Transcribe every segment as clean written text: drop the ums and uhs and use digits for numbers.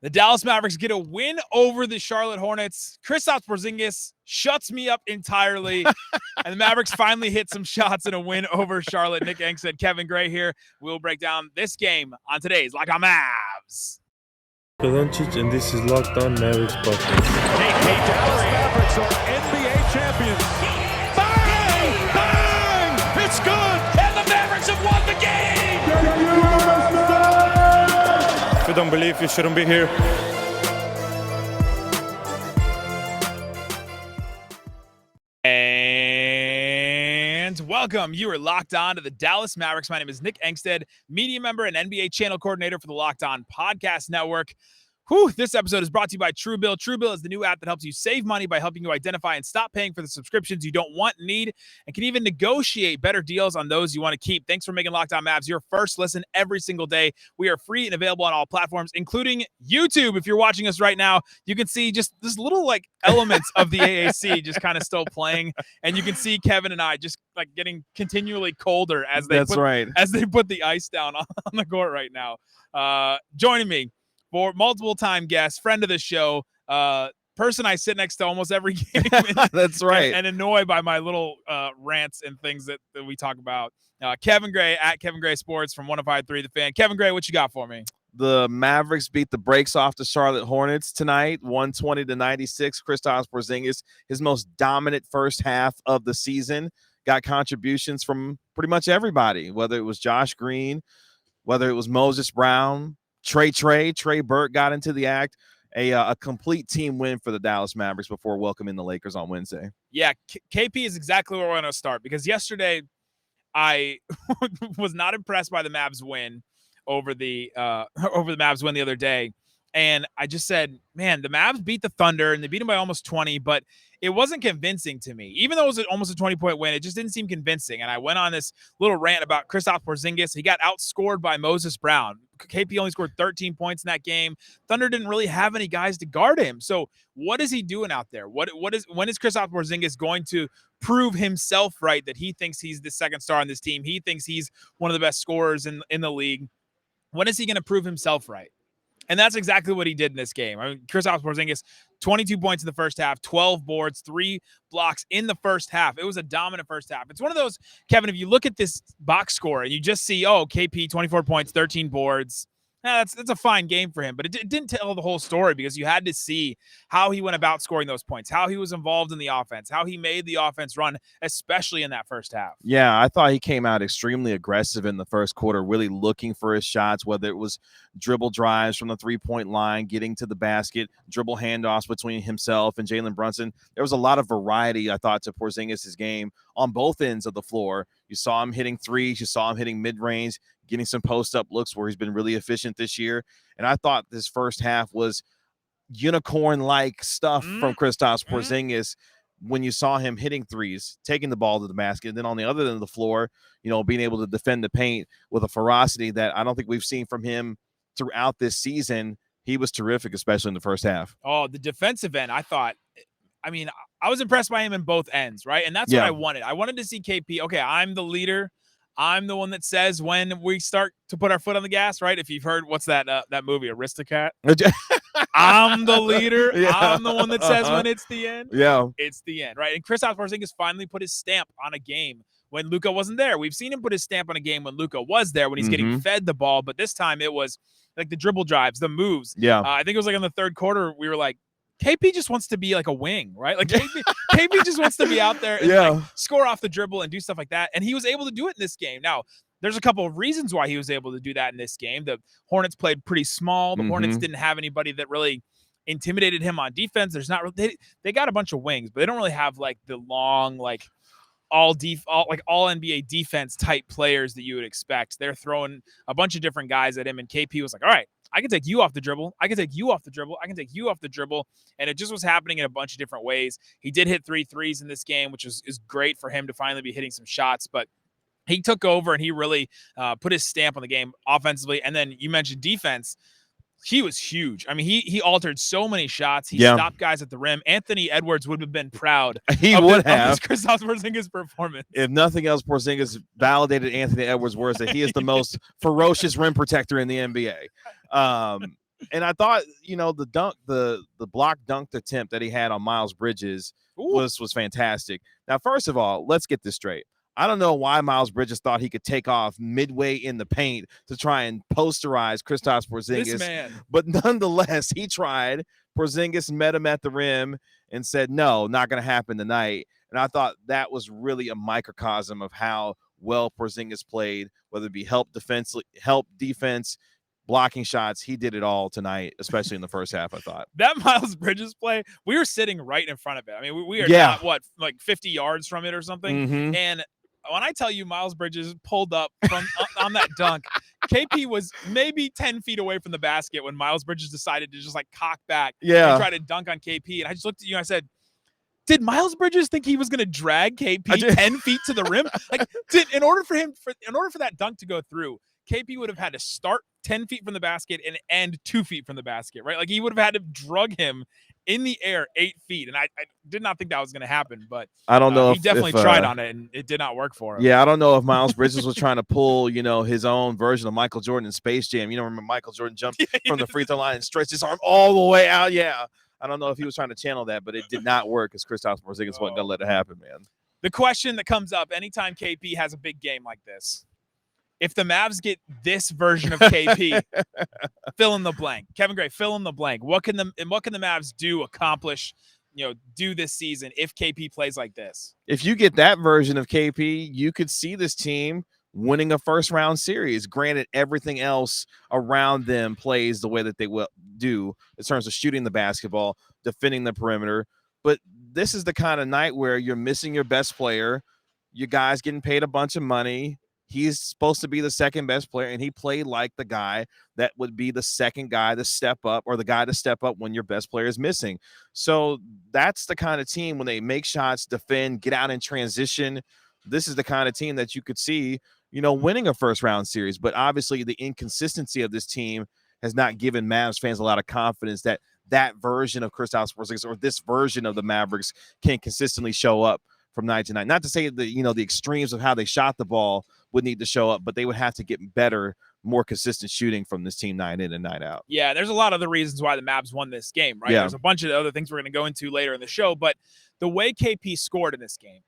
The Dallas Mavericks get a win over the Charlotte Hornets. Kristaps Porzingis shuts me up entirely. And the Mavericks finally hit some shots in a win over Charlotte. Nick Angstadt, Kevin Gray here. We'll break down this game on today's Locked On Mavs. Doncic, and this is Locked On Mavericks podcast. The Dallas Mavericks are NBA champions. Bang! Bang! It's good! And the Mavericks have won the game! If you don't believe, you shouldn't be here. And welcome. You are locked on to the Dallas Mavericks. My name is Nick Angstadt, media member and NBA channel coordinator for the Locked On Podcast Network. This episode is brought to you by Truebill. Truebill is the new app that helps you save money by helping you identify and stop paying for the subscriptions you don't want, need, and can even negotiate better deals on those you want to keep. Thanks for making Locked On Mavs your first listen every single day. We are free and available on all platforms, including YouTube. If you're watching us right now, you can see just this little elements of the AAC just kind of still playing, and you can see Kevin and I just getting continually colder as they put the ice down on the court right now. Joining me for multiple-time guest, friend of the show, person I sit next to almost every game. That's right. And annoyed by my little rants and things that we talk about. Kevin Gray at Kevin Gray Sports from 105.3 The Fan. Kevin Gray, what you got for me? The Mavericks beat the brakes off the Charlotte Hornets tonight, 120-96. Kristaps Porzingis, his most dominant first half of the season, got contributions from pretty much everybody, whether it was Josh Green, whether it was Moses Brown, Trey Burke got into the act. A complete team win for the Dallas Mavericks before welcoming the Lakers on Wednesday. Yeah, KP is exactly where we're going to start, because yesterday I was not impressed by the Mavs win over the Mavs win the other day. And I just said, man, the Mavs beat the Thunder, and they beat them by almost 20, but it wasn't convincing to me. Even though it was almost a 20-point win, it just didn't seem convincing. And I went on this little rant about Kristaps Porzingis. He got outscored by Moses Brown. KP only scored 13 points in that game. Thunder didn't really have any guys to guard him. So what is he doing out there? When is Kristaps Porzingis going to prove himself right, that he thinks he's the second star on this team? He thinks he's one of the best scorers in the league. When is he going to prove himself right? And that's exactly what he did in this game. I mean, Kristaps Porzingis, 22 points in the first half, 12 boards, 3 blocks in the first half. It was a dominant first half. It's one of those, Kevin, if you look at this box score and you just see, KP, 24 points, 13 boards, that's a fine game for him. But it didn't tell the whole story, because you had to see how he went about scoring those points, how he was involved in the offense, how he made the offense run, especially in that first half. Yeah, I thought he came out extremely aggressive in the first quarter, really looking for his shots, whether it was dribble drives from the three-point line, getting to the basket, dribble handoffs between himself and Jalen Brunson. There was a lot of variety, I thought, to Porzingis' game on both ends of the floor. You saw him hitting threes. You saw him hitting mid-range, getting some post-up looks where he's been really efficient this year. And I thought this first half was unicorn-like stuff from Kristaps Porzingis when you saw him hitting threes, taking the ball to the basket, and then on the other end of the floor, being able to defend the paint with a ferocity that I don't think we've seen from him throughout this season. He was terrific, especially in the first half. Oh, the defensive end, I was impressed by him in both ends, right? And that's what I wanted. I wanted to see KP, okay, I'm the leader. I'm the one that says when we start to put our foot on the gas, right? If you've heard, what's that movie, Aristocat? I'm the leader. Yeah. I'm the one that says when it's the end. Yeah. It's the end, right? And Kristaps Porzingis finally put his stamp on a game when Luka wasn't there. We've seen him put his stamp on a game when Luka was there, when he's getting fed the ball. But this time it was like the dribble drives, the moves. Yeah. I think it was in the third quarter, we were like, KP just wants to be like a wing, right? Like KP just wants to be out there and score off the dribble and do stuff like that. And he was able to do it in this game. Now, there's a couple of reasons why he was able to do that in this game. The Hornets played pretty small. The Hornets didn't have anybody that really intimidated him on defense. There's not really, they got a bunch of wings, but they don't really have the long, all NBA defense type players that you would expect. They're throwing a bunch of different guys at him, and KP was like, all right, I can take you off the dribble. I can take you off the dribble. I can take you off the dribble. And it just was happening in a bunch of different ways. He did hit 3 threes in this game, which is great for him to finally be hitting some shots. But he took over and he really put his stamp on the game offensively. And then you mentioned defense. He was huge. I mean, he altered so many shots. He stopped guys at the rim. Anthony Edwards would have been proud. He would have. Of Kristaps Porzingis' performance. If nothing else, Porzingis validated Anthony Edwards' words that he is the most ferocious rim protector in the NBA. And I thought, the block dunk attempt that he had on Miles Bridges was fantastic. Now, first of all, let's get this straight. I don't know why Miles Bridges thought he could take off midway in the paint to try and posterize Kristaps Porzingis. This man. But nonetheless, he tried. Porzingis met him at the rim and said, no, not going to happen tonight. And I thought that was really a microcosm of how well Porzingis played, whether it be help defense, blocking shots. He did it all tonight, especially in the first half, I thought. That Miles Bridges play, we were sitting right in front of it. I mean, we are not, like 50 yards from it or something. Mm-hmm. And when I tell you Miles Bridges pulled up from on that dunk, KP was maybe 10 feet away from the basket when Miles Bridges decided to just like cock back and try to dunk on KP. And I just looked at you and I said, did Miles Bridges think he was going to drag KP 10 feet to the rim? Like, in order for that dunk to go through, KP would have had to start 10 feet from the basket and end 2 feet from the basket, right? Like, he would have had to drug him in the air 8 feet. And I did not think that was going to happen, but I don't know. He definitely tried on it, and it did not work for him. Yeah, I don't know if Miles Bridges was trying to pull, his own version of Michael Jordan in Space Jam. Remember Michael Jordan jumped from the free throw line and stretched his arm all the way out? Yeah. I don't know if he was trying to channel that, but it did not work because Kristaps Porzingis wasn't going to let it happen, man. The question that comes up anytime KP has a big game like this, if the Mavs get this version of KP, fill in the blank. Kevin Gray, fill in the blank. What can the Mavs accomplish, do this season if KP plays like this? If you get that version of KP, you could see this team winning a first-round series. Granted, everything else around them plays the way that they will do in terms of shooting the basketball, defending the perimeter. But this is the kind of night where you're missing your best player. You guys getting paid a bunch of money. He's supposed to be the second best player, and he played like the guy that would be the second guy to step up, or the guy to step up when your best player is missing. So that's the kind of team when they make shots, defend, get out in transition. This is the kind of team that you could see, winning a first-round series. But obviously the inconsistency of this team has not given Mavs fans a lot of confidence that that version of Kristaps Porzingis or this version of the Mavericks can consistently show up from night to night. Not to say that, the extremes of how they shot the ball would need to show up, but they would have to get better, more consistent shooting from this team night in and night out. Yeah, there's a lot of the reasons why the Mavs won this game, right? Yeah. There's a bunch of other things we're going to go into later in the show, but the way KP scored in this game,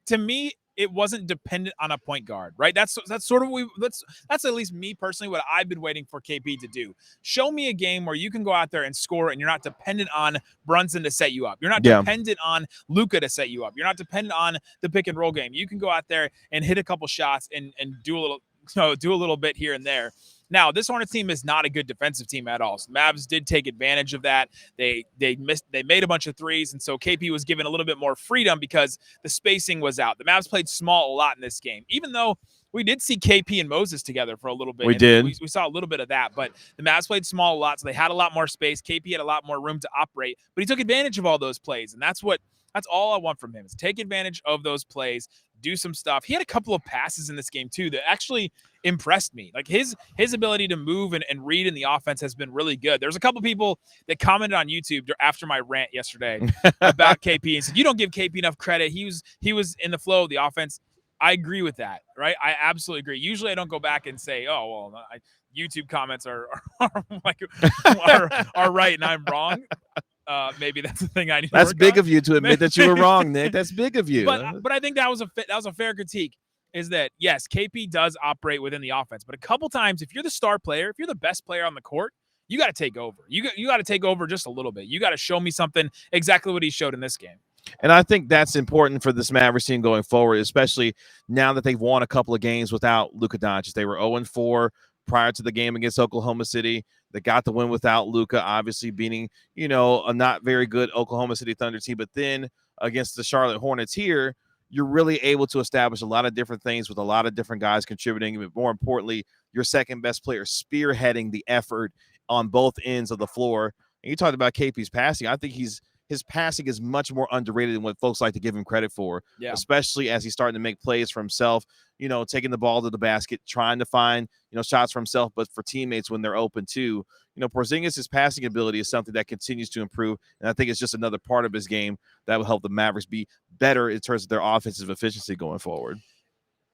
to me, it wasn't dependent on a point guard, right? That's sort of that's at least me personally what I've been waiting for KP to do. Show me a game where you can go out there and score and you're not dependent on Brunson to set you up. You're not dependent on Luka to set you up. You're not dependent on the pick and roll game. You can go out there and hit a couple shots and do a little bit here and there. Now, this Hornets team is not a good defensive team at all. So Mavs did take advantage of that. They made a bunch of threes, and so KP was given a little bit more freedom because the spacing was out. The Mavs played small a lot in this game, even though we did see KP and Moses together for a little bit. We did. We saw a little bit of that, but the Mavs played small a lot, so they had a lot more space. KP had a lot more room to operate, but he took advantage of all those plays, and that's all I want from him is take advantage of those plays, do some stuff. He had a couple of passes in this game too that actually impressed me. Like his ability to move and read in the offense has been really good. There's a couple people that commented on YouTube after my rant yesterday about KP and said, you don't give KP enough credit. He was in the flow of the offense. I agree with that, right? I absolutely agree. Usually I don't go back and say, oh, well, YouTube comments are right and I'm wrong. Maybe that's the thing I need. That's big of you to admit that you were wrong, Nick. That's big of you. But I think that was a fair critique. Is that yes, KP does operate within the offense, but a couple times, if you're the star player, if you're the best player on the court, you got to take over. You got to take over just a little bit. You got to show me something exactly what he showed in this game. And I think that's important for this Mavericks team going forward, especially now that they've won a couple of games without Luka Doncic. They were 0-4 prior to the game against Oklahoma City. They got the win without Luka, obviously beating, a not very good Oklahoma City Thunder team. But then against the Charlotte Hornets here, you're really able to establish a lot of different things with a lot of different guys contributing. But more importantly, your second best player spearheading the effort on both ends of the floor. And you talked about KP's passing. I think his passing is much more underrated than what folks like to give him credit for, especially as he's starting to make plays for himself, taking the ball to the basket, trying to find, shots for himself, but for teammates when they're open too. Porzingis' passing ability is something that continues to improve, and I think it's just another part of his game that will help the Mavericks be better in terms of their offensive efficiency going forward.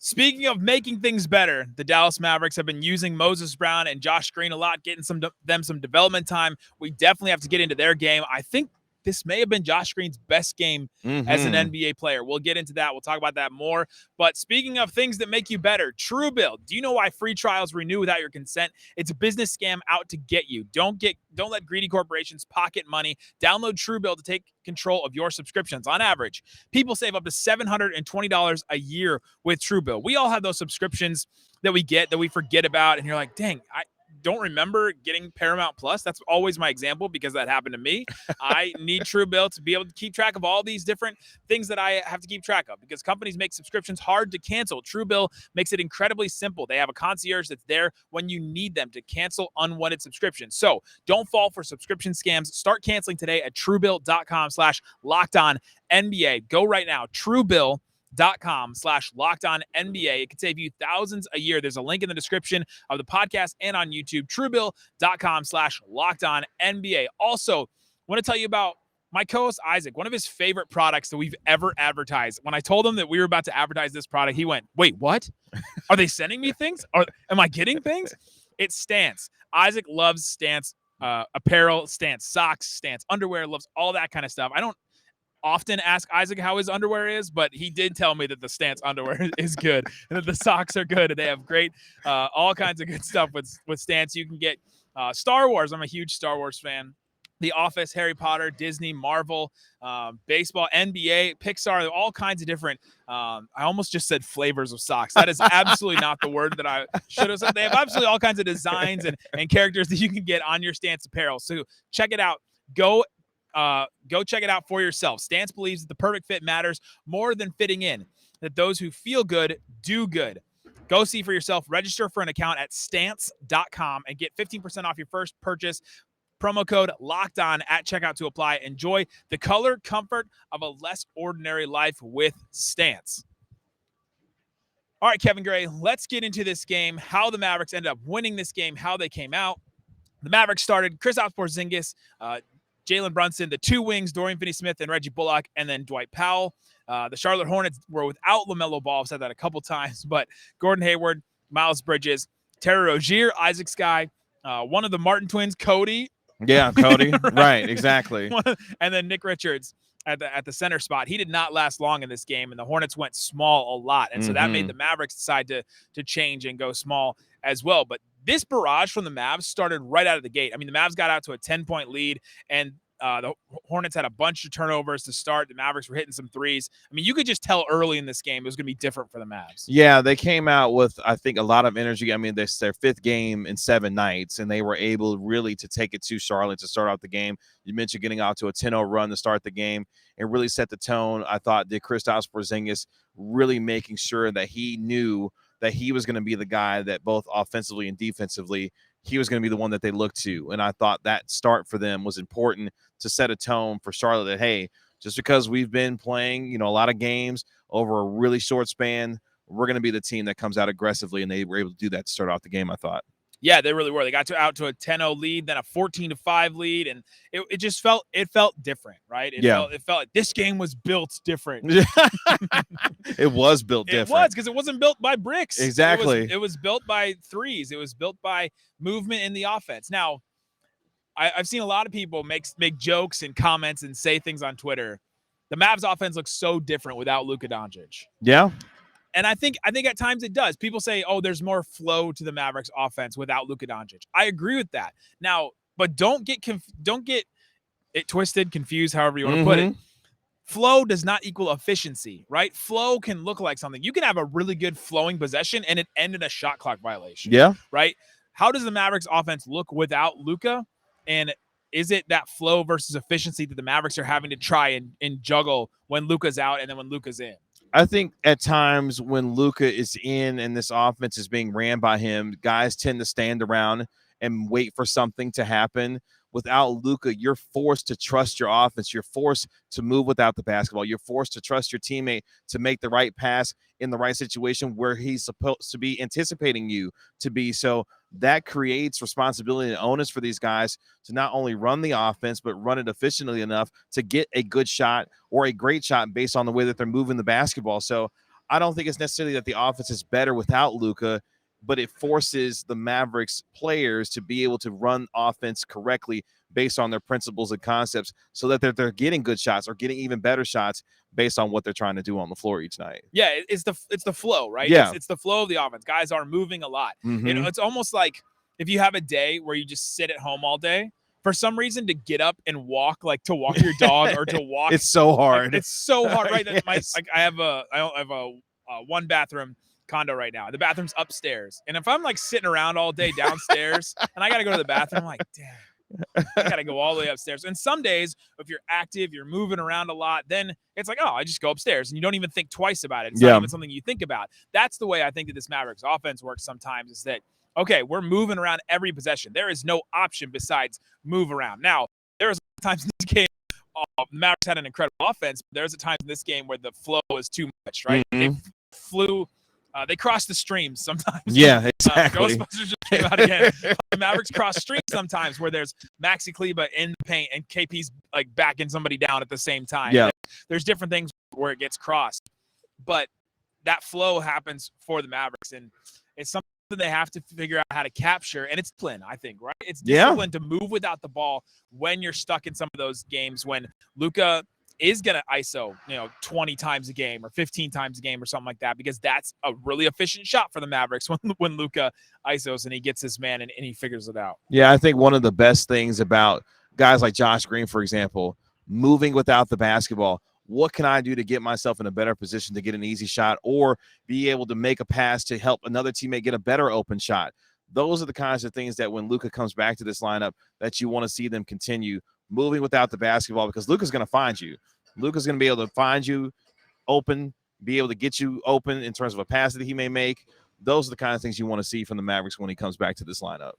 Speaking of making things better, the Dallas Mavericks have been using Moses Brown and Josh Green a lot, getting them some development time. We definitely have to get into their game. I think this may have been Josh Green's best game as an NBA player. We'll get into that. We'll talk about that more. But speaking of things that make you better, Truebill. Do you know why free trials renew without your consent? It's a business scam out to get you. Don't let greedy corporations pocket money. Download Truebill to take control of your subscriptions. On average, people save up to $720 a year with Truebill. We all have those subscriptions that we get that we forget about, and you're like, dang, I don't remember getting Paramount Plus. That's always my example because that happened to me. I need Truebill to be able to keep track of all these different things that I have to keep track of because companies make subscriptions hard to cancel. Truebill makes it incredibly simple. They have a concierge that's there when you need them to cancel unwanted subscriptions. So don't fall for subscription scams. Start canceling today at Truebill.com/LockedOnNBA. Go right now. Truebill.com/LockedOnNBA. It could save you thousands a year. There's a link in the description of the podcast and on YouTube. Truebill.com/LockedOnNBA. Also, want to tell you about my co-host Isaac, one of his favorite products that we've ever advertised. When I told him that we were about to advertise this product, he went, wait, what? Are they sending me things? Am I getting things? It's Stance. Isaac loves Stance apparel, Stance socks, Stance underwear, loves all that kind of stuff. I don't often ask Isaac how his underwear is, but he did tell me that the Stance underwear is good and that the socks are good and they have great all kinds of good stuff with Stance. You can get Star Wars. I'm a huge Star Wars fan. The Office, Harry Potter, Disney, Marvel, baseball, NBA, Pixar, all kinds of different I almost just said flavors of socks. That is absolutely not the word that I should have said. They have absolutely all kinds of designs and characters that you can get on your Stance apparel. So check it out. Go check it out for yourself. Stance believes that the perfect fit matters more than fitting in, that those who feel good do good. Go see for yourself. Register for an account at stance.com and get 15% off your first purchase. Promo code locked on at checkout to apply. Enjoy the color comfort of a less ordinary life with Stance. All right, Kevin Gray, let's get into this game, how the Mavericks ended up winning this game, how they came out. The Mavericks started Kristaps Porzingis, Jalen Brunson, the two wings, Dorian Finney-Smith and Reggie Bullock, and then Dwight Powell. The Charlotte Hornets were without LaMelo Ball. I've said that a couple times, but Gordon Hayward, Miles Bridges, Terry Rozier, Isaac Sky, one of the Martin twins, Cody. Yeah, Cody. right, exactly. And then Nick Richards at the center spot. He did not last long in this game, and the Hornets went small a lot. And so that made the Mavericks decide to change and go small as well. But this barrage from the Mavs started right out of the gate. I mean, the Mavs got out to a 10-point lead, and the Hornets had a bunch of turnovers to start. The Mavericks were hitting some threes. I mean, you could just tell early in this game it was going to be different for the Mavs. Yeah, they came out with, I think, a lot of energy. I mean, this their fifth game in 7 nights, and they were able really to take it to Charlotte to start out the game. You mentioned getting out to a 10-0 run to start the game and really set the tone. I thought did Kristaps Porzingis really making sure that he knew that he was going to be the guy that both offensively and defensively, he was going to be the one that they looked to. And I thought that start for them was important to set a tone for Charlotte that, hey, just because we've been playing, a lot of games over a really short span, we're going to be the team that comes out aggressively. And they were able to do that to start off the game, I thought. Yeah, they really were. They got out to a 10-0 lead, then a 14-5 lead, and it just felt different, right? It felt like this game was built different. It was built different. It was, because it wasn't built by bricks. Exactly. It was built by threes. It was built by movement in the offense. Now, I've seen a lot of people make jokes and comments and say things on Twitter. The Mavs offense looks so different without Luka Doncic. Yeah. And I think at times it does. People say, oh, there's more flow to the Mavericks offense without Luka Doncic. I agree with that. Now, but don't get it twisted, confused, however you want to put it. Flow does not equal efficiency, right? Flow can look like something. You can have a really good flowing possession and it end in a shot clock violation. Yeah. Right? How does the Mavericks offense look without Luka? And is it that flow versus efficiency that the Mavericks are having to try and juggle when Luka's out and then when Luka's in? I think at times when Luka is in and this offense is being ran by him, guys tend to stand around and wait for something to happen. Without Luka, you're forced to trust your offense. You're forced to move without the basketball. You're forced to trust your teammate to make the right pass in the right situation where he's supposed to be anticipating you to be. So that creates responsibility and onus for these guys to not only run the offense, but run it efficiently enough to get a good shot or a great shot based on the way that they're moving the basketball. So I don't think it's necessarily that the offense is better without Luka, but it forces the Mavericks players to be able to run offense correctly based on their principles and concepts so that they're getting good shots or getting even better shots based on what they're trying to do on the floor each night. Yeah, it's the flow, right? Yeah. It's the flow of the offense. Guys are moving a lot. Mhm. It's almost like if you have a day where you just sit at home all day, for some reason to get up and walk, like to walk your dog or to walk. It's so hard. It's so hard, right? Yes. I have a one bathroom condo right now. The bathroom's upstairs. And if I'm like sitting around all day downstairs and I got to go to the bathroom, I'm like, damn, I got to go all the way upstairs. And some days, if you're active, you're moving around a lot, then it's like, oh, I just go upstairs and you don't even think twice about it. It's not even something you think about. That's the way I think that this Mavericks offense works sometimes, is that, okay, we're moving around every possession. There is no option besides move around. Now, there was times in this game, Mavericks had an incredible offense. There's a time in this game where the flow is too much, right? Mm-hmm. They flew. They cross the streams sometimes. Yeah, exactly. Ghostbusters just came out again. The Mavericks cross streams sometimes where there's Maxi Kleba in the paint and KP's like backing somebody down at the same time. Yeah. There's different things where it gets crossed. But that flow happens for the Mavericks, and it's something they have to figure out how to capture. And it's discipline, I think, right? It's discipline to move without the ball when you're stuck in some of those games when Luka is going to ISO, 20 times a game or 15 times a game or something like that, because that's a really efficient shot for the Mavericks when Luka ISOs and he gets his man and he figures it out. Yeah, I think one of the best things about guys like Josh Green, for example, moving without the basketball, what can I do to get myself in a better position to get an easy shot or be able to make a pass to help another teammate get a better open shot? Those are the kinds of things that when Luka comes back to this lineup that you want to see them continue moving without the basketball, because Luka's going to find you. Luka's going to be able to find you open, be able to get you open in terms of a pass that he may make. Those are the kind of things you want to see from the Mavericks when he comes back to this lineup.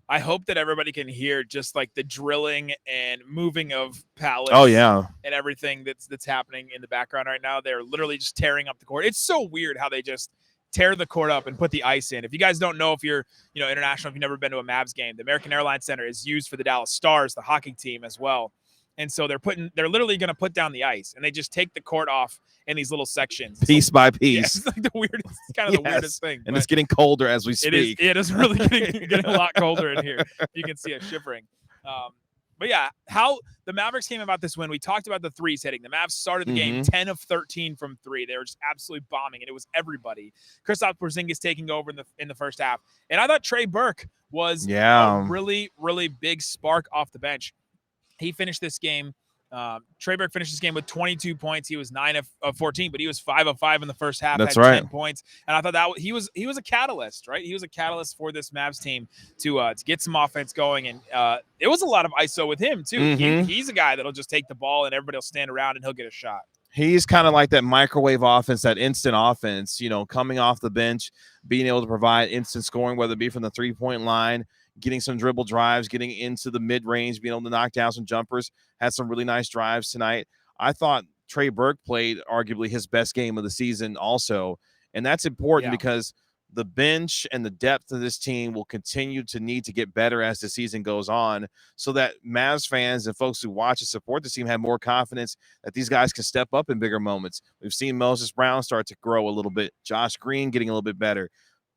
I hope that everybody can hear just like the drilling and moving of pallets. Oh, yeah. And everything that's happening in the background right now. They're literally just tearing up the court. It's so weird how they just tear the court up and put the ice in. If you guys don't know, if you're, international, if you've never been to a Mavs game, the American Airlines Center is used for the Dallas Stars, the hockey team as well. And so they're literally going to put down the ice, and they just take the court off in these little sections. Piece by piece. Yeah, it's like the weirdest thing. And it's getting colder as we speak. It is really getting a lot colder in here. You can see us shivering. But yeah, how the Mavericks came about this win. We talked about the threes hitting. The Mavs started the game 10 of 13 from three. They were just absolutely bombing, and it was everybody. Kristaps Porzingis taking over in the first half. And I thought Trey Burke was a really, really big spark off the bench. He finished this game. Trey Burke finished this game with 22 points. He was 9 of 14, but he was 5 of 5 in the first half. That's had right. 10 points. And I thought that he was a catalyst, right? He was a catalyst for this Mavs team to get some offense going. And it was a lot of ISO with him too. Mm-hmm. He's a guy that'll just take the ball and everybody will stand around and he'll get a shot. He's kind of like that microwave offense, that instant offense, coming off the bench, being able to provide instant scoring, whether it be from the three-point line, getting some dribble drives, getting into the mid-range, being able to knock down some jumpers, had some really nice drives tonight. I thought Trey Burke played arguably his best game of the season also, and that's important because the bench and the depth of this team will continue to need to get better as the season goes on so that Mavs fans and folks who watch and support the team have more confidence that these guys can step up in bigger moments. We've seen Moses Brown start to grow a little bit, Josh Green getting a little bit better.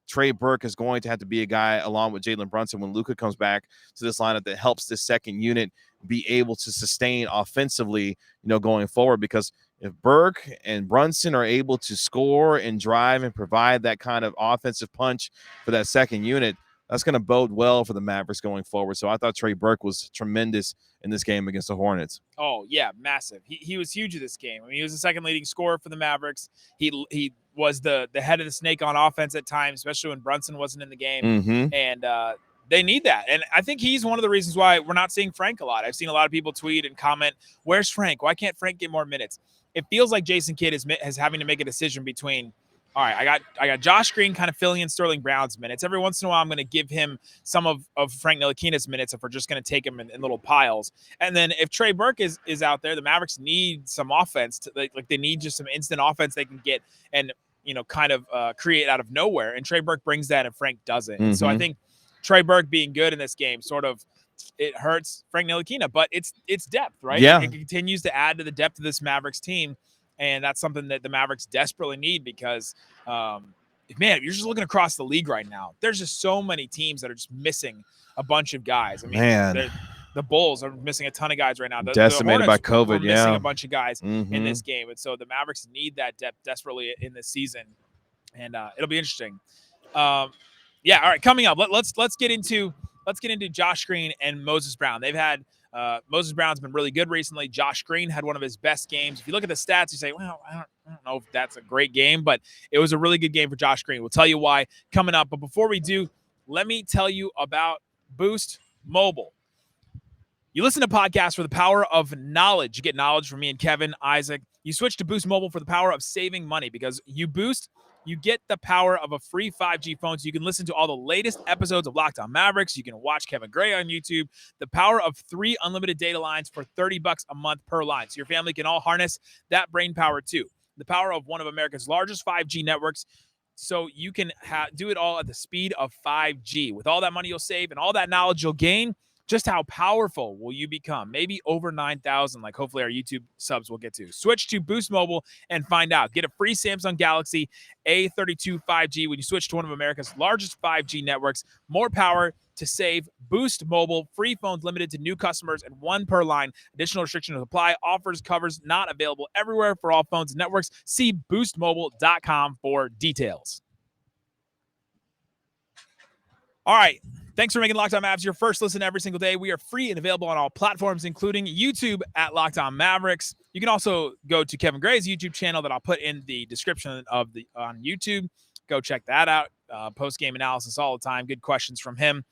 Trey Burke is going to have to be a guy along with Jalen Brunson when Luka comes back to this lineup that helps this second unit be able to sustain offensively, going forward, because if Burke and Brunson are able to score and drive and provide that kind of offensive punch for that second unit, that's going to bode well for the Mavericks going forward. So I thought Trey Burke was tremendous in this game against the Hornets. Oh, yeah, massive. He was huge in this game. I mean, he was the second leading scorer for the Mavericks. He was the head of the snake on offense at times, especially when Brunson wasn't in the game. Mm-hmm. And they need that. And I think he's one of the reasons why we're not seeing Frank a lot. I've seen a lot of people tweet and comment, where's Frank? Why can't Frank get more minutes? It feels like Jason Kidd is having to make a decision between, all right, I got Josh Green kind of filling in Sterling Brown's minutes. Every once in a while, I'm going to give him some of Frank Ntilikina's minutes if we're just going to take him in little piles. And then if Trey Burke is out there, the Mavericks need some offense. They need just some instant offense they can get and, kind of create out of nowhere. And Trey Burke brings that and Frank doesn't. Mm-hmm. So I think Trey Burke being good in this game it hurts Frank Ntilikina, but it's depth, right? Yeah. It continues to add to the depth of this Mavericks team. And that's something that the Mavericks desperately need because, man, you're just looking across the league right now. There's just so many teams that are just missing a bunch of guys. I mean, Man, the Bulls are missing a ton of guys right now. The decimated by Hornets COVID, were missing a bunch of guys in this Mhm. game. And so the Mavericks need that depth desperately in this season. And it'll be interesting. Yeah, all right, coming up, let's get into Josh Green and Moses Brown. They've had Moses Brown's been really good recently. Josh Green had one of his best games. If you look at the stats, you say, well, I don't know if that's a great game, but it was a really good game for Josh Green. We'll tell you why coming up. But before we do, let me tell you about Boost Mobile. You listen to podcasts for the power of knowledge. You get knowledge from me and Kevin, Isaac. You switch to Boost Mobile for the power of saving money because you Boost, you get the power of a free 5G phone so you can listen to all the latest episodes of Locked On Mavericks. You can watch Kevin Gray on YouTube. The power of 3 unlimited data lines for $30 a month per line. So your family can all harness that brain power too. The power of one of America's largest 5G networks so you can do it all at the speed of 5G. With all that money you'll save and all that knowledge you'll gain, just how powerful will you become? Maybe over 9,000, like hopefully our YouTube subs will get to. Switch to Boost Mobile and find out. Get a free Samsung Galaxy A32 5G when you switch to one of America's largest 5G networks. More power to save. Boost Mobile. Free phones limited to new customers and 1 per line. Additional restrictions apply. Offers, covers not available everywhere for all phones and networks. See boostmobile.com for details. All right. Thanks for making Locked On Mavs your first listen every single day. We are free and available on all platforms, including YouTube at Locked On Mavericks. You can also go to Kevin Gray's YouTube channel that I'll put in the description of on YouTube. Go check that out. Post-game analysis all the time. Good questions from him.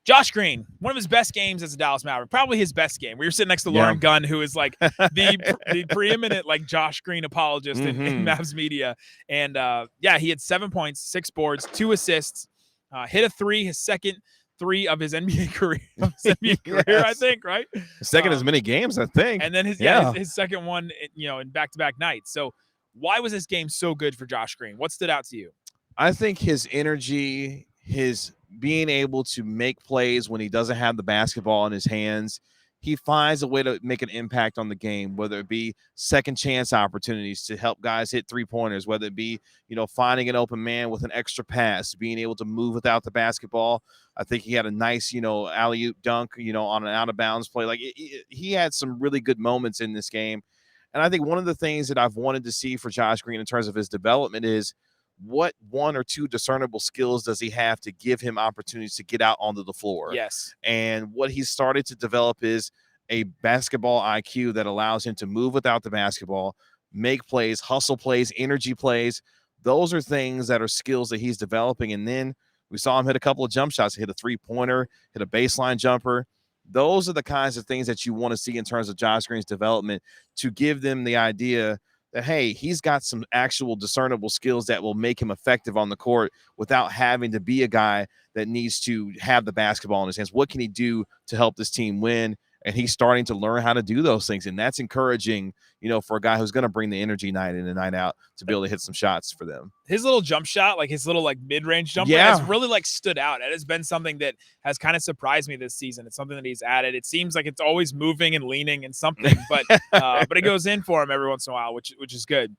Josh Green, one of his best games as a Dallas Maverick, probably his best game. We were sitting next to Lauren Gunn, who is like the preeminent like Josh Green apologist in Mavs media. And he had 7 points, 6 boards, 2 assists. Hit a 3, his second 3 of his NBA career. Yes. I think, right? Second as many games, I think. And then his second one, in back-to-back nights. So why was this game so good for Josh Green? What stood out to you? I think his energy, his being able to make plays when he doesn't have the basketball in his hands, he finds a way to make an impact on the game, whether it be second chance opportunities to help guys hit 3-pointers, whether it be, finding an open man with an extra pass, being able to move without the basketball. I think he had a nice, alley-oop dunk, on an out-of-bounds play. Like he had some really good moments in this game. And I think one of the things that I've wanted to see for Josh Green in terms of his development is what 1 or 2 discernible skills does he have to give him opportunities to get out onto the floor? Yes. And what he's started to develop is a basketball IQ that allows him to move without the basketball, make plays, hustle plays, energy plays. Those are things that are skills that he's developing. And then we saw him hit a couple of jump shots, hit a 3-pointer, hit a baseline jumper. Those are the kinds of things that you want to see in terms of Josh Green's development to give them the idea that, hey, he's got some actual discernible skills that will make him effective on the court without having to be a guy that needs to have the basketball in his hands. What can he do to help this team win? And he's starting to learn how to do those things. And that's encouraging, for a guy who's going to bring the energy night in and night out to be able to hit some shots for them. His little jump shot, like his little mid-range jumper has really stood out. It has been something that has kind of surprised me this season. It's something that he's added. It seems like it's always moving and leaning and something, but it goes in for him every once in a while, which is good.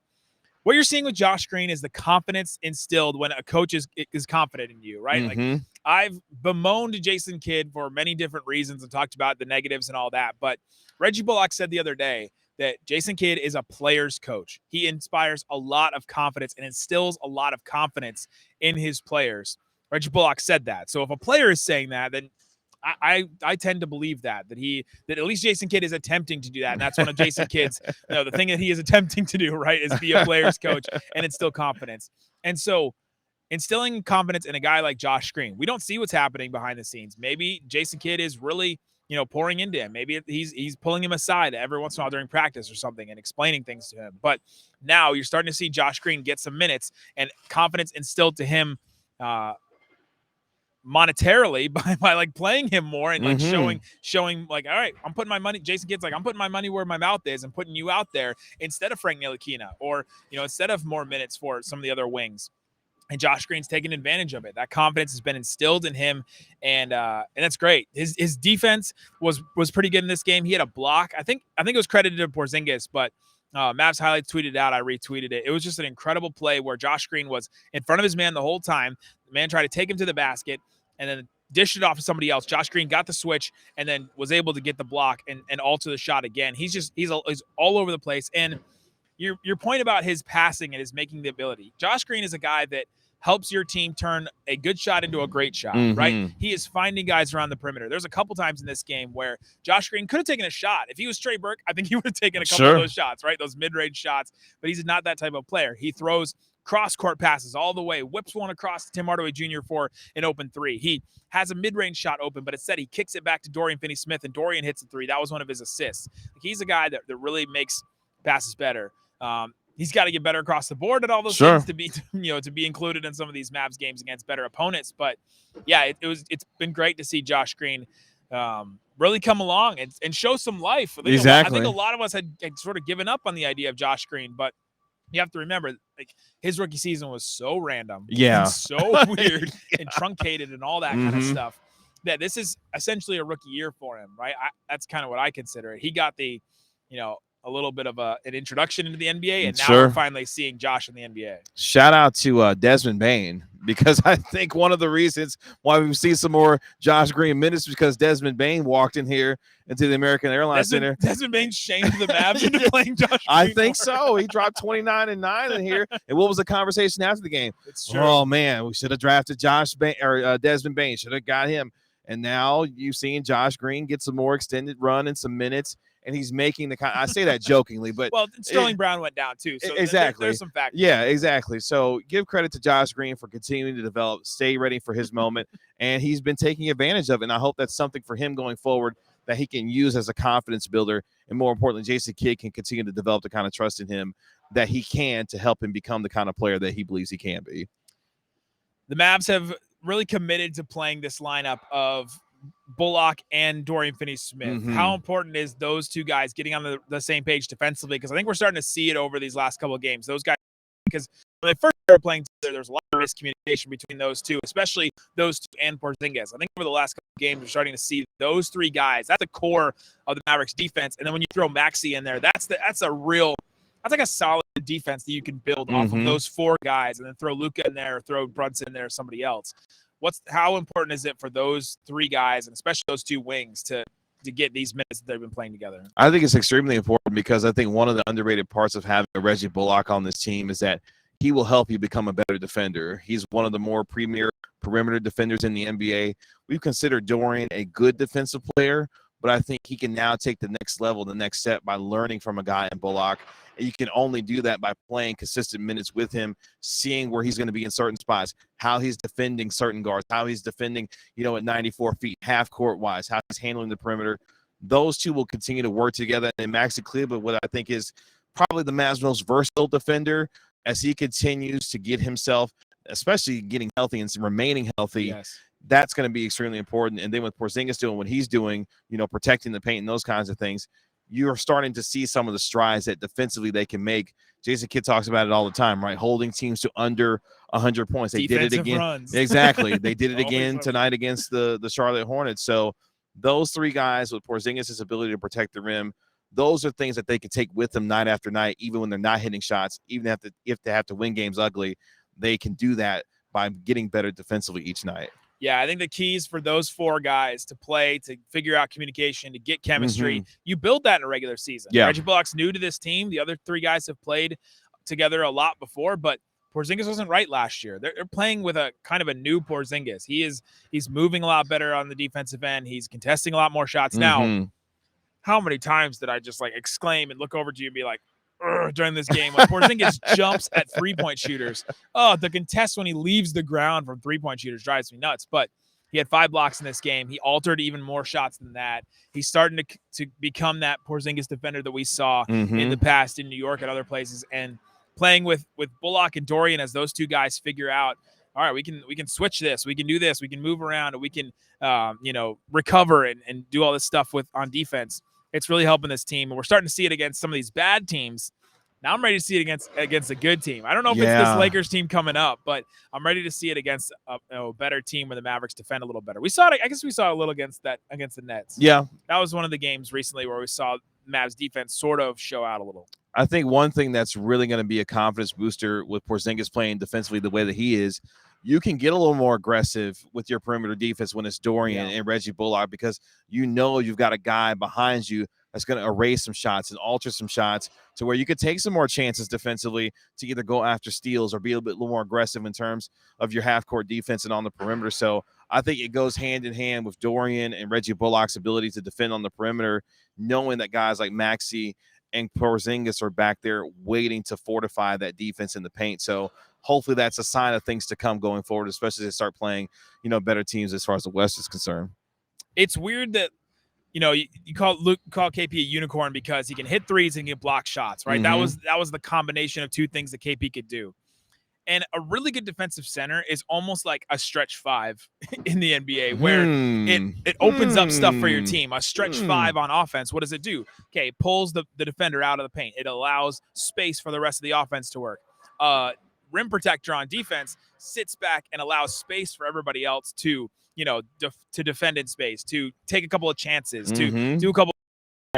What you're seeing with Josh Green is the confidence instilled when a coach is confident in you, right? Mm-hmm. Like I've bemoaned Jason Kidd for many different reasons and talked about the negatives and all that. But Reggie Bullock said the other day that Jason Kidd is a player's coach. He inspires a lot of confidence and instills a lot of confidence in his players. Reggie Bullock said that. So if a player is saying that, then I tend to believe that at least Jason Kidd is attempting to do that. And that's one of Jason Kidd's, the thing that he is attempting to do, right, is be a player's coach and instill confidence. And so instilling confidence in a guy like Josh Green, we don't see what's happening behind the scenes. Maybe Jason Kidd is really, pouring into him. Maybe he's pulling him aside every once in a while during practice or something and explaining things to him. But now you're starting to see Josh Green get some minutes and confidence instilled to him, monetarily by like playing him more and like showing like, all right, I'm putting my money. Jason Kidd's like, I'm putting my money where my mouth is and putting you out there instead of Frank Ntilikina or, instead of more minutes for some of the other wings. And Josh Green's taking advantage of it. That confidence has been instilled in him, and that's great. His defense was pretty good in this game. He had a block. I think it was credited to Porzingis, but Mavs highlights tweeted out. I retweeted it. It was just an incredible play where Josh Green was in front of his man the whole time. The man tried to take him to the basket and then dished it off to somebody else. Josh Green got the switch and then was able to get the block and alter the shot again. He's all over the place. And your point about his passing and his making the ability. Josh Green is a guy that helps your team turn a good shot into a great shot, right? He is finding guys around the perimeter. There's a couple times in this game where Josh Green could have taken a shot. If he was Trey Burke, I think he would have taken a couple of those shots, right? Those mid-range shots, but he's not that type of player. He throws cross-court passes all the way, whips one across to Tim Hardaway Jr. for an open three. He has a mid-range shot open, but instead he kicks it back to Dorian Finney-Smith, and Dorian hits the three. That was one of his assists. He's a guy that really makes passes better. He's got to get better across the board at all those things to be included in some of these Mavs games against better opponents. But yeah, it's been great to see Josh Green really come along and show some life. I think a lot of us had sort of given up on the idea of Josh Green, but you have to remember, like, his rookie season was so random, and so weird and truncated and all that kind of stuff, that this is essentially a rookie year for him, right? That's kind of what I consider it. He got the, a little bit of an introduction into the NBA, and now we're finally seeing Josh in the NBA. Shout out to Desmond Bane, because I think one of the reasons why we've seen some more Josh Green minutes is because Desmond Bane walked in here into the American Airlines Center. Desmond Bane shamed the Mavs into playing Josh Green. I think so. He dropped 29 and 9 in here. And what was the conversation after the game? It's true. Oh man, we should have drafted Desmond Bane. Should have got him. And now you've seen Josh Green get some more extended run and some minutes. And he's making I say that jokingly, but Sterling Brown went down too. So exactly. There's some factors. Yeah, exactly. So give credit to Josh Green for continuing to develop, stay ready for his moment. And he's been taking advantage of it. And I hope that's something for him going forward that he can use as a confidence builder. And more importantly, Jason Kidd can continue to develop the kind of trust in him that he can to help him become the kind of player that he believes he can be. The Mavs have really committed to playing this lineup of Bullock and Dorian Finney-Smith. How important is those two guys getting on the same page defensively? Because I think we're starting to see it over these last couple of games. Those guys, because when they first started playing together, there's a lot of miscommunication between those two, especially those two and Porzingis. I think over the last couple of games, we're starting to see those three guys. That's the core of the Mavericks defense. And then when you throw Maxey in there, that's like a solid defense that you can build off of those four guys, and then throw Luka in there, or throw Brunson in there, or somebody else. How important is it for those three guys, and especially those two wings, to get these minutes that they've been playing together? I think it's extremely important, because I think one of the underrated parts of having a Reggie Bullock on this team is that he will help you become a better defender. He's one of the more premier perimeter defenders in the NBA. We've considered Dorian a good defensive player, but I think he can now take the next level, the next step, by learning from a guy in Bullock. And you can only do that by playing consistent minutes with him, seeing where he's going to be in certain spots, how he's defending certain guards, how he's defending, at 94 feet, half court wise, how he's handling the perimeter. Those two will continue to work together. And Maxey Kleber, what I think is probably the Mavs' most versatile defender, as he continues to get himself, especially getting healthy and remaining healthy. Yes. That's going to be extremely important. And then with Porzingis doing what he's doing, protecting the paint and those kinds of things, you're starting to see some of the strides that defensively they can make. Jason Kidd talks about it all the time, right? Holding teams to under 100 points. They did it again. Runs. Exactly. They did it again tonight against the Charlotte Hornets. So those three guys with Porzingis' ability to protect the rim, those are things that they can take with them night after night, even when they're not hitting shots, even if they have to win games ugly. They can do that by getting better defensively each night. Yeah, I think the keys for those four guys to play, to figure out communication, to get chemistry, you build that in a regular season. Yeah. Reggie Bullock's new to this team. The other three guys have played together a lot before, but Porzingis wasn't right last year. They're playing with a kind of a new Porzingis. He's moving a lot better on the defensive end. He's contesting a lot more shots. Now, how many times did I just exclaim and look over to you and be like, during this game when Porzingis jumps at three-point shooters? Oh, the contest when he leaves the ground from three-point shooters drives me nuts. But he had 5 blocks in this game. He altered even more shots than that. He's starting to become that Porzingis defender that we saw in the past in New York and other places. And playing with Bullock and Dorian as those two guys figure out, all right, we can switch this, we can do this, we can move around, and we can recover and do all this stuff on defense. It's really helping this team, and we're starting to see it against some of these bad teams. Now I'm ready to see it against a good team. I don't know if it's this Lakers team coming up, but I'm ready to see it against a better team where the Mavericks defend a little better. We saw it. I guess we saw a little against the Nets. Yeah, that was one of the games recently where we saw Mavs defense sort of show out a little. I think one thing that's really going to be a confidence booster with Porzingis playing defensively the way that he is, you can get a little more aggressive with your perimeter defense when it's Dorian and Reggie Bullock, because you know you've got a guy behind you that's going to erase some shots and alter some shots to where you could take some more chances defensively to either go after steals or be a little more aggressive in terms of your half-court defense and on the perimeter. So I think it goes hand in hand with Dorian and Reggie Bullock's ability to defend on the perimeter, knowing that guys like Maxey and Porzingis are back there waiting to fortify that defense in the paint. So hopefully that's a sign of things to come going forward, especially as they start playing, better teams as far as the West is concerned. It's weird that, you call KP a unicorn because he can hit threes and he can block shots, right? Mm-hmm. That was the combination of two things that KP could do. And a really good defensive center is almost like a stretch five in the NBA, where it opens up stuff for your team. A stretch five on offense, what does it do? Okay, it pulls the defender out of the paint. It allows space for the rest of the offense to work. Rim protector on defense sits back and allows space for everybody else to, to defend in space, to take a couple of chances, to do a couple.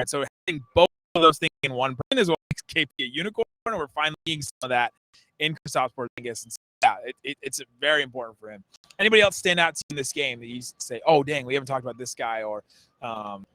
So having both of those things in one person is what makes KP a unicorn, and we're finally seeing some of that in Kristaps Porzingis. And so, yeah, it's very important for him. Anybody else stand out to you in this game that you say, oh, dang, we haven't talked about this guy? Or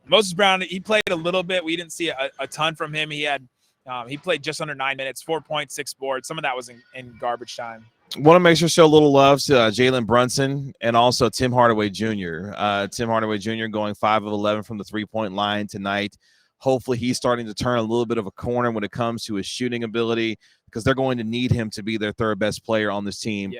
Moses Brown, he played a little bit. We didn't see a ton from him. He played just under 9 minutes, 4 points, 6 boards. Some of that was in garbage time. Want to make sure to show a little love to Jalen Brunson and also Tim Hardaway Jr. Tim Hardaway Jr. going 5 of 11 from the three-point line tonight. Hopefully he's starting to turn a little bit of a corner when it comes to his shooting ability, because they're going to need him to be their third best player on this team,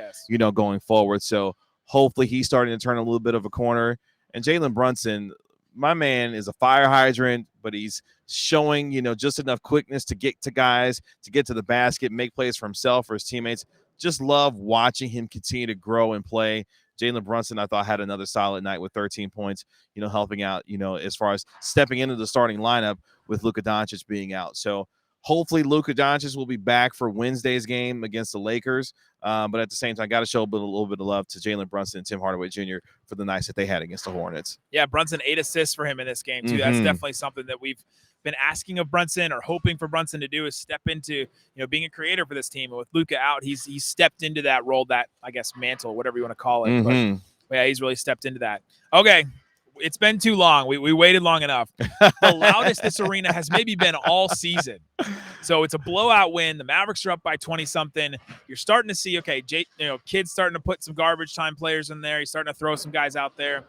going forward. So hopefully he's starting to turn a little bit of a corner. And Jalen Brunson, my man, is a fire hydrant, but he's showing, just enough quickness to get to guys, to get to the basket, make plays for himself, for his teammates. Just love watching him continue to grow and play. Jalen Brunson, I thought, had another solid night with 13 points, helping out, as far as stepping into the starting lineup with Luka Doncic being out. So hopefully Luka Doncic will be back for Wednesday's game against the Lakers. But at the same time, got to show a little bit of love to Jalen Brunson and Tim Hardaway Jr. for the nights that they had against the Hornets. Yeah, Brunson, 8 assists for him in this game, too. That's definitely something that we've been asking of Brunson, or hoping for Brunson to do, is step into, being a creator for this team. And with Luka out, he's stepped into that role, that, I guess, mantle, whatever you want to call it. But yeah, he's really stepped into that. Okay, it's been too long. We waited long enough. The loudest this arena has maybe been all season. So it's a blowout win. The Mavericks are up by 20-something. You're starting to see, kids starting to put some garbage time players in there. He's starting to throw some guys out there.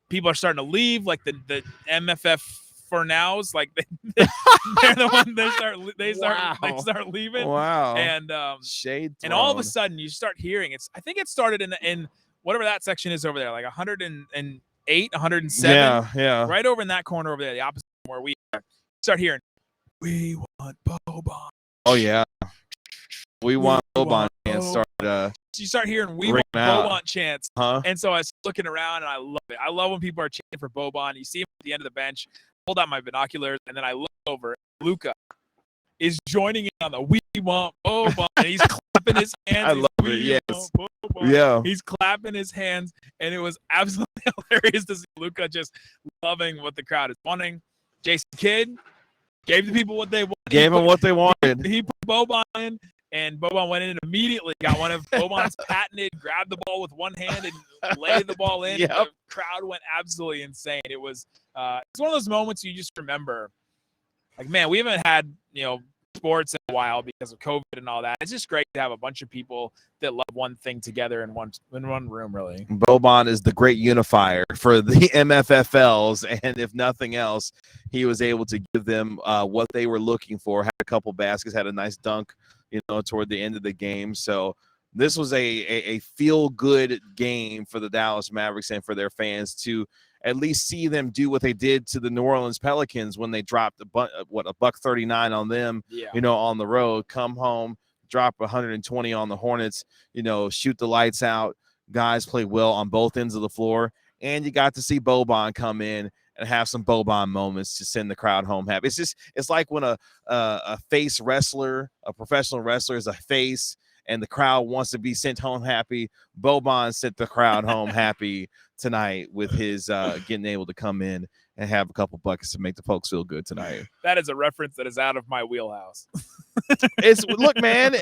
People are starting to leave, like the MFF for nows, like they're the one they start leaving. Wow. And shade thrown. And all of a sudden you start hearing, I think it started in whatever that section is over there, like 108, 107. Yeah. Right over in that corner over there, the opposite where we are. Start hearing, we want Boban. Oh yeah. We want Boban. And you start hearing we want Boban chants. And so I was looking around, and I love it. I love when people are chanting for Boban. You see him at the end of the bench. Hold out my binoculars, and then I look over. Luka is joining in on the "We Want Boban." He's clapping his hands. I love it. Yes. Yeah. He's clapping his hands, and it was absolutely hilarious to see Luka just loving what the crowd is wanting. Jason Kidd gave the people what they wanted. Gave them what they wanted. He put Boban in, and Boban went in and immediately got one of Boban's patented, grabbed the ball with one hand and laid the ball in. Yep. The crowd went absolutely insane. It was it's one of those moments you just remember, like, man, we haven't had, sports in a while because of COVID and all that. It's just great to have a bunch of people that love one thing together in one room, really. Boban is the great unifier for the MFFLs, and if nothing else, he was able to give them what they were looking for. Had a couple baskets, had a nice dunk, toward the end of the game. So this was a feel-good game for the Dallas Mavericks and for their fans to at least see them do what they did to the New Orleans Pelicans when they dropped $139 on them, on the road. Come home, drop 120 on the Hornets, shoot the lights out. Guys play well on both ends of the floor, and you got to see Boban come in and have some Boban moments to send the crowd home happy. It's like when a face wrestler, a professional wrestler, is a face, and the crowd wants to be sent home happy. Boban sent the crowd home happy tonight with his getting able to come in and have a couple buckets to make the folks feel good tonight. That is a reference that is out of my wheelhouse. Look, man,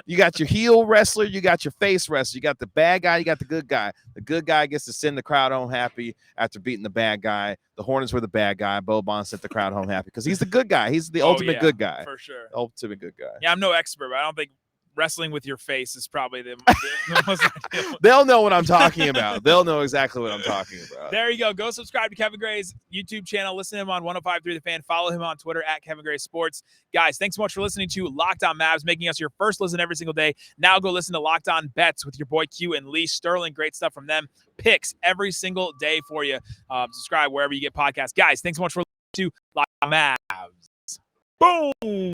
you got your heel wrestler, you got your face wrestler, you got the bad guy, you got the good guy. The good guy gets to send the crowd home happy after beating the bad guy. The Hornets were the bad guy. Boban sent the crowd home happy because he's the good guy. He's the ultimate good guy. For sure. Ultimate good guy. Yeah, I'm no expert, but I don't think wrestling with your face is probably the most ideal. They'll know what I'm talking about. They'll know exactly what I'm talking about. There you go. Go subscribe to Kevin Gray's YouTube channel. Listen to him on 105.3 The Fan. Follow him on Twitter at Kevin Gray Sports. Guys, thanks so much for listening to Locked On Mavs, making us your first listen every single day. Now go listen to Locked On Bets with your boy Q and Lee Sterling. Great stuff from them. Picks every single day for you. Subscribe wherever you get podcasts. Guys, thanks so much for listening to Locked On Mavs. Boom!